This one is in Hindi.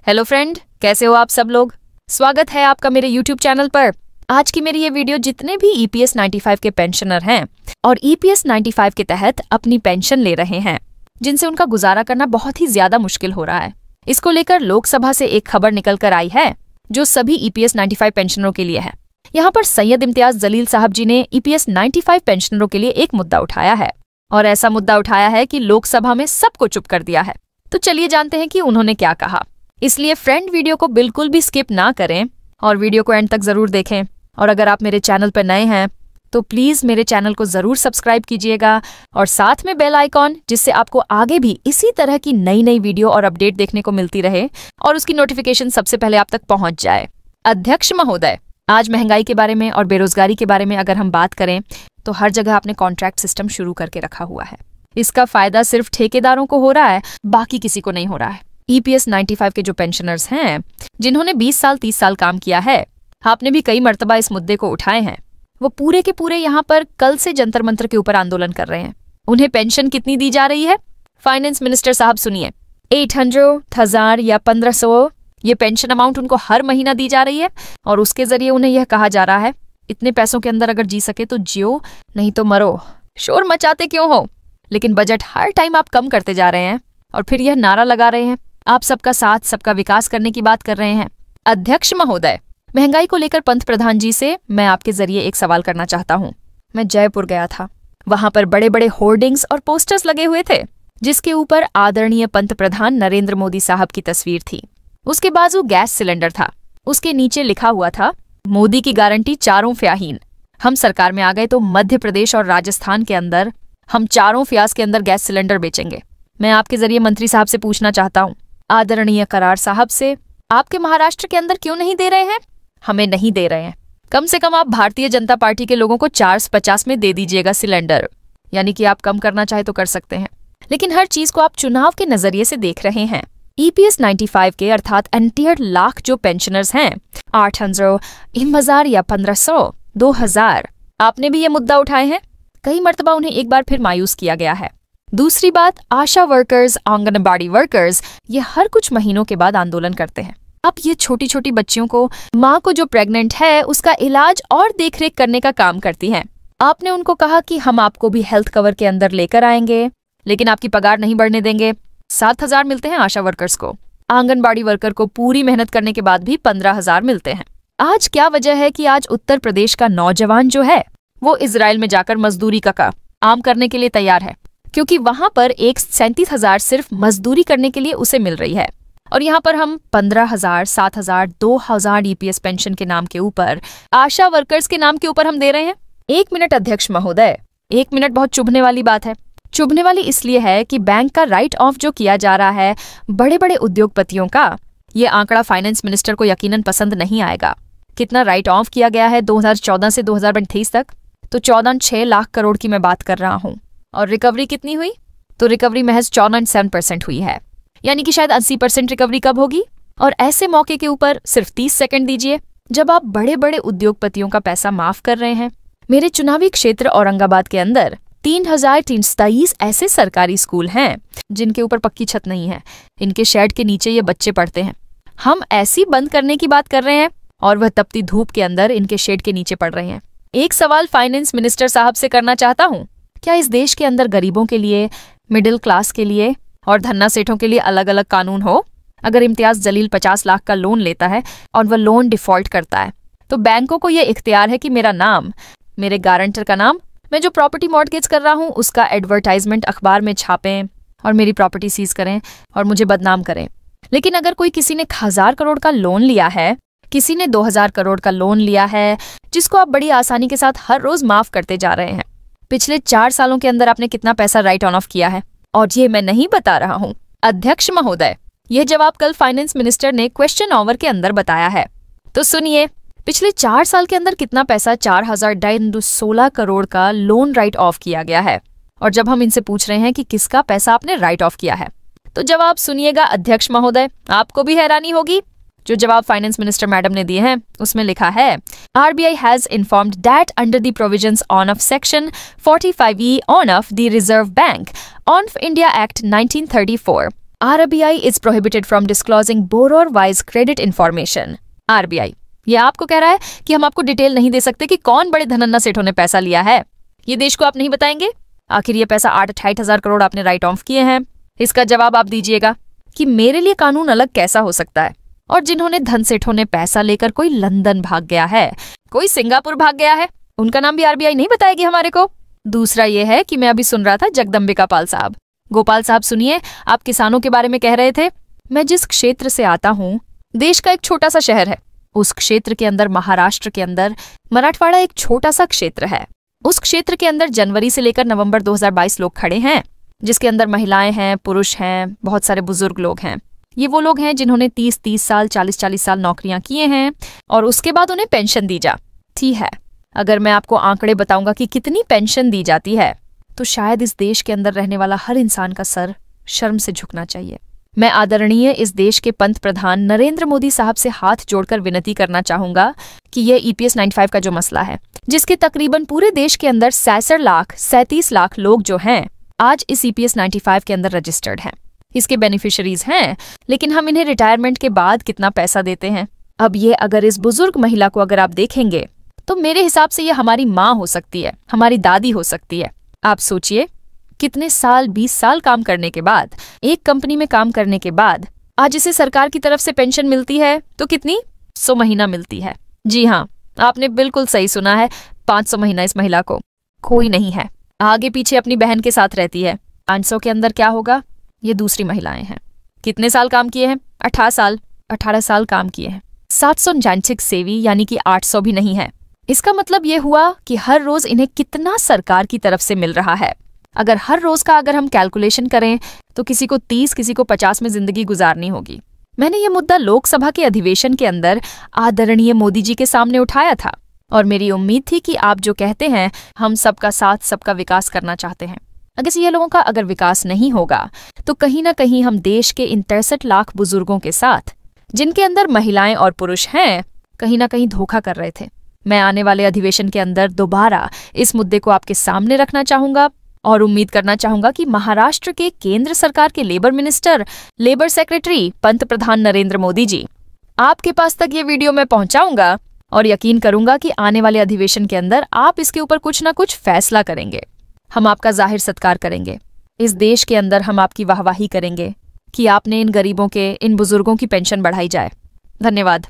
हेलो फ्रेंड, कैसे हो आप सब लोग। स्वागत है आपका मेरे यूट्यूब चैनल पर। आज की मेरी ये वीडियो जितने भी EPS 95 के पेंशनर हैं और EPS 95 के तहत अपनी पेंशन ले रहे हैं, जिनसे उनका गुजारा करना बहुत ही ज्यादा मुश्किल हो रहा है, इसको लेकर लोकसभा से एक खबर निकल कर आई है जो सभी EPS 95 पेंशनरों के लिए है। यहाँ पर सैयद इम्तियाज जलील साहब जी ने EPS 95 पेंशनरों के लिए एक मुद्दा उठाया है, और ऐसा मुद्दा उठाया है कि लोकसभा में सबको चुप कर दिया है। तो चलिए जानते हैं कि उन्होंने क्या कहा। इसलिए फ्रेंड, वीडियो को बिल्कुल भी स्किप ना करें और वीडियो को एंड तक जरूर देखें। और अगर आप मेरे चैनल पर नए हैं तो प्लीज मेरे चैनल को जरूर सब्सक्राइब कीजिएगा और साथ में बेल आइकॉन, जिससे आपको आगे भी इसी तरह की नई नई वीडियो और अपडेट देखने को मिलती रहे और उसकी नोटिफिकेशन सबसे पहले आप तक पहुंच जाए। अध्यक्ष महोदय, आज महंगाई के बारे में और बेरोजगारी के बारे में अगर हम बात करें तो हर जगह आपने कॉन्ट्रैक्ट सिस्टम शुरू करके रखा हुआ है। इसका फायदा सिर्फ ठेकेदारों को हो रहा है, बाकी किसी को नहीं हो रहा है। EPS 95 के जो पेंशनर्स हैं, जिन्होंने 20 साल 30 साल काम किया है, आपने भी कई मर्तबा इस मुद्दे को उठाए हैं, वो पूरे के पूरे यहाँ पर कल से जंतर मंतर के ऊपर आंदोलन कर रहे हैं। उन्हें पेंशन कितनी दी जा रही है? फाइनेंस मिनिस्टर साहब सुनिए, 800, 1000 या 1500 ये पेंशन अमाउंट उनको हर महीना दी जा रही है, और उसके जरिए उन्हें यह कहा जा रहा है इतने पैसों के अंदर अगर जी सके तो जियो, नहीं तो मरो। शोर मचाते क्यों हो? लेकिन बजट हर टाइम आप कम करते जा रहे हैं और फिर यह नारा लगा रहे हैं आप सबका साथ सबका विकास करने की बात कर रहे हैं। अध्यक्ष महोदय, महंगाई को लेकर पंत प्रधान जी से मैं आपके जरिए एक सवाल करना चाहता हूँ। मैं जयपुर गया था, वहां पर बड़े बड़े होर्डिंग्स और पोस्टर्स लगे हुए थे जिसके ऊपर आदरणीय पंत प्रधान नरेंद्र मोदी साहब की तस्वीर थी। उसके बाजू गैस सिलेंडर था, उसके नीचे लिखा हुआ था मोदी की गारंटी चारों फ्याहीन। हम सरकार में आ गए तो मध्य प्रदेश और राजस्थान के अंदर हम चारों फ्याज के अंदर गैस सिलेंडर बेचेंगे। मैं आपके जरिए मंत्री साहब से पूछना चाहता हूँ, आदरणीय करार साहब से, आपके महाराष्ट्र के अंदर क्यों नहीं दे रहे हैं? हमें नहीं दे रहे हैं। कम से कम आप भारतीय जनता पार्टी के लोगों को 450 में दे दीजिएगा सिलेंडर, यानी कि आप कम करना चाहे तो कर सकते हैं, लेकिन हर चीज को आप चुनाव के नजरिए से देख रहे हैं। EPS 95 के अर्थात 1.5 लाख जो पेंशनर्स हैं, 800, 1000 या 1500, 2000, आपने भी ये मुद्दा उठाए हैं। कई मर्तबा उन्हें एक बार फिर मायूस किया गया है। दूसरी बात, आशा वर्कर्स, आंगनबाड़ी वर्कर्स, ये हर कुछ महीनों के बाद आंदोलन करते हैं। अब ये छोटी छोटी बच्चियों को, माँ को जो प्रेग्नेंट है उसका इलाज और देखरेख करने का काम करती हैं। आपने उनको कहा कि हम आपको भी हेल्थ कवर के अंदर लेकर आएंगे, लेकिन आपकी पगार नहीं बढ़ने देंगे। 7000 मिलते हैं आशा वर्कर्स को, आंगनबाड़ी वर्कर को पूरी मेहनत करने के बाद भी 15000 मिलते हैं। आज क्या वजह है कि आज उत्तर प्रदेश का नौजवान जो है वो इजराइल में जाकर मजदूरी का काम करने के लिए तैयार है, क्योंकि वहां पर 37,000 सिर्फ मजदूरी करने के लिए उसे मिल रही है, और यहाँ पर हम 15,000, 7,000, 2,000 EPS पेंशन के नाम के ऊपर, आशा वर्कर्स के नाम के ऊपर हम दे रहे हैं। 1 मिनट अध्यक्ष महोदय, 1 मिनट बहुत चुभने वाली बात है। चुभने वाली इसलिए है कि बैंक का राइट ऑफ जो किया जा रहा है बड़े बड़े उद्योगपतियों का, ये आंकड़ा फाइनेंस मिनिस्टर को यकीनन पसंद नहीं आएगा। कितना राइट ऑफ किया गया है 2014 से 2023 तक? तो 14.6 लाख करोड़ की मैं बात कर रहा हूँ। और रिकवरी कितनी हुई? तो रिकवरी महज 14.7% हुई है, यानी कि शायद 80% रिकवरी कब होगी? और ऐसे मौके के ऊपर सिर्फ 30 सेकंड दीजिए जब आप बड़े बड़े उद्योगपतियों का पैसा माफ कर रहे हैं। मेरे चुनावी क्षेत्र औरंगाबाद के अंदर 3323 ऐसे सरकारी स्कूल हैं जिनके ऊपर पक्की छत नहीं है, इनके शेड के नीचे ये बच्चे पढ़ते हैं। हम ऐसी बंद करने की बात कर रहे हैं और वह तपती धूप के अंदर इनके शेड के नीचे पढ़ रहे हैं। एक सवाल फाइनेंस मिनिस्टर साहब से करना चाहता हूँ, क्या इस देश के अंदर गरीबों के लिए, मिडिल क्लास के लिए और धन्ना सेठों के लिए अलग अलग कानून हो? अगर इम्तियाज जलील 50 लाख का लोन लेता है और वह लोन डिफॉल्ट करता है तो बैंकों को यह इख्तियार है कि मेरा नाम, मेरे गारंटर का नाम, मैं जो प्रॉपर्टी मॉर्गेज कर रहा हूँ उसका एडवर्टाइजमेंट अखबार में छापें और मेरी प्रॉपर्टी सीज करें और मुझे बदनाम करें। लेकिन अगर कोई किसी ने 1000 करोड़ का लोन लिया है, किसी ने 2000 करोड़ का लोन लिया है, जिसको आप बड़ी आसानी के साथ हर रोज माफ करते जा रहे हैं, पिछले 4 सालों के अंदर आपने कितना पैसा राइट ऑन ऑफ किया है? और ये मैं नहीं बता रहा हूँ। अध्यक्ष महोदय, यह जवाब कल फाइनेंस मिनिस्टर ने क्वेश्चन आवर के अंदर बताया है, तो सुनिए। पिछले 4 साल के अंदर कितना पैसा 4016 करोड़ का लोन राइट ऑफ किया गया है। और जब हम इनसे पूछ रहे हैं कि किसका पैसा आपने राइट ऑफ किया है, तो जवाब सुनिएगा अध्यक्ष महोदय, आपको भी हैरानी होगी। जो जवाब फाइनेंस मिनिस्टर मैडम ने दिए हैं उसमें लिखा है, RBI has informed that under the provisions on of Section 45E on of the Reserve Bank on India Act 1934, RBI is prohibited from disclosing borrower-wise credit information. RBI ये आपको कह रहा है कि हम आपको डिटेल नहीं दे सकते कि कौन बड़े धनन्ना सेठों ने पैसा लिया है। ये देश को आप नहीं बताएंगे। आखिर ये पैसा 8-28 हजार करोड़ आपने राइट ऑफ किए हैं। इसका जवाब आप दीजिएगा कि मेरे लिए कानून अलग कैसा हो सकता है। और जिन्होंने धन सेठों ने पैसा लेकर कोई लंदन भाग गया है, कोई सिंगापुर भाग गया है, उनका नाम भी RBI नहीं बताएगी हमारे को। दूसरा ये है कि मैं अभी सुन रहा था जगदम्बिका पाल साहब। गोपाल साहब सुनिए, आप किसानों के बारे में कह रहे थे। मैं जिस क्षेत्र से आता हूँ, देश का एक छोटा सा शहर है। उस क्षेत्र के अंदर, महाराष्ट्र के अंदर, मराठवाड़ा एक छोटा सा क्षेत्र है। उस क्षेत्र के अंदर जनवरी से लेकर नवंबर 2022 लोग खड़े हैं, जिसके अंदर महिलाएं हैं, पुरुष हैं, बहुत सारे बुजुर्ग लोग हैं। ये वो लोग हैं जिन्होंने 30-30 साल, 40-40 साल नौकरियां किए हैं और उसके बाद उन्हें पेंशन दी जाती है। अगर मैं आपको आंकड़े बताऊंगा कि कितनी पेंशन दी जाती है, तो शायद इस देश के अंदर रहने वाला हर इंसान का सर शर्म से झुकना चाहिए। मैं आदरणीय इस देश के पंत प्रधान नरेंद्र मोदी साहब से हाथ जोड़कर विनती करना चाहूंगा कि ये EPS 95 का जो मसला है, जिसके तकरीबन पूरे देश के अंदर 37 लाख लोग जो हैं, आज इस EPS 95 के अंदर रजिस्टर्ड हैं, इसके बेनिफिशरीज हैं, लेकिन हम इन्हें रिटायरमेंट के बाद कितना पैसा देते हैं। अब ये अगर इस बुजुर्ग महिला को अगर आप देखेंगे, तो मेरे हिसाब से ये हमारी माँ हो सकती है, हमारी दादी हो सकती है। आप सोचिए, कितने साल, 20 साल काम करने के बाद, एक कंपनी में काम करने के बाद आज इसे सरकार की तरफ से पेंशन मिलती है तो कितनी 100 महीना मिलती है। जी हाँ, आपने बिल्कुल सही सुना है, 500 महीना इस महिला को कोई नहीं है। आगे पीछे अपनी बहन के साथ रहती है। 500 के अंदर क्या होगा? ये दूसरी महिलाएं हैं। कितने साल काम किए हैं? 18 साल काम किए हैं। 749 सेवी यानी कि 800 भी नहीं है। इसका मतलब ये हुआ कि हर रोज इन्हें कितना सरकार की तरफ से मिल रहा है। अगर हर रोज का अगर हम कैलकुलेशन करें तो किसी को 30, किसी को 50 में जिंदगी गुजारनी होगी। मैंने ये मुद्दा लोकसभा के अधिवेशन के अंदर आदरणीय मोदी जी के सामने उठाया था और मेरी उम्मीद थी कि आप जो कहते हैं, हम सबका साथ, सबका विकास करना चाहते हैं। अगर ये लोगों का अगर विकास नहीं होगा तो कहीं ना कहीं हम देश के इन 63 लाख बुजुर्गों के साथ, जिनके अंदर महिलाएं और पुरुष हैं, कहीं ना कहीं धोखा कर रहे थे। मैं आने वाले अधिवेशन के अंदर दोबारा इस मुद्दे को आपके सामने रखना चाहूंगा और उम्मीद करना चाहूंगा कि महाराष्ट्र के केंद्र सरकार के लेबर मिनिस्टर, लेबर सेक्रेटरी, पंत प्रधान नरेंद्र मोदी जी, आपके पास तक ये वीडियो मैं पहुंचाऊंगा और यकीन करूंगा कि आने वाले अधिवेशन के अंदर आप इसके ऊपर कुछ ना कुछ फैसला करेंगे। हम आपका जाहिर सत्कार करेंगे। इस देश के अंदर हम आपकी वाहवाही करेंगे कि आपने इन गरीबों के, इन बुजुर्गों की पेंशन बढ़ाई जाए। धन्यवाद।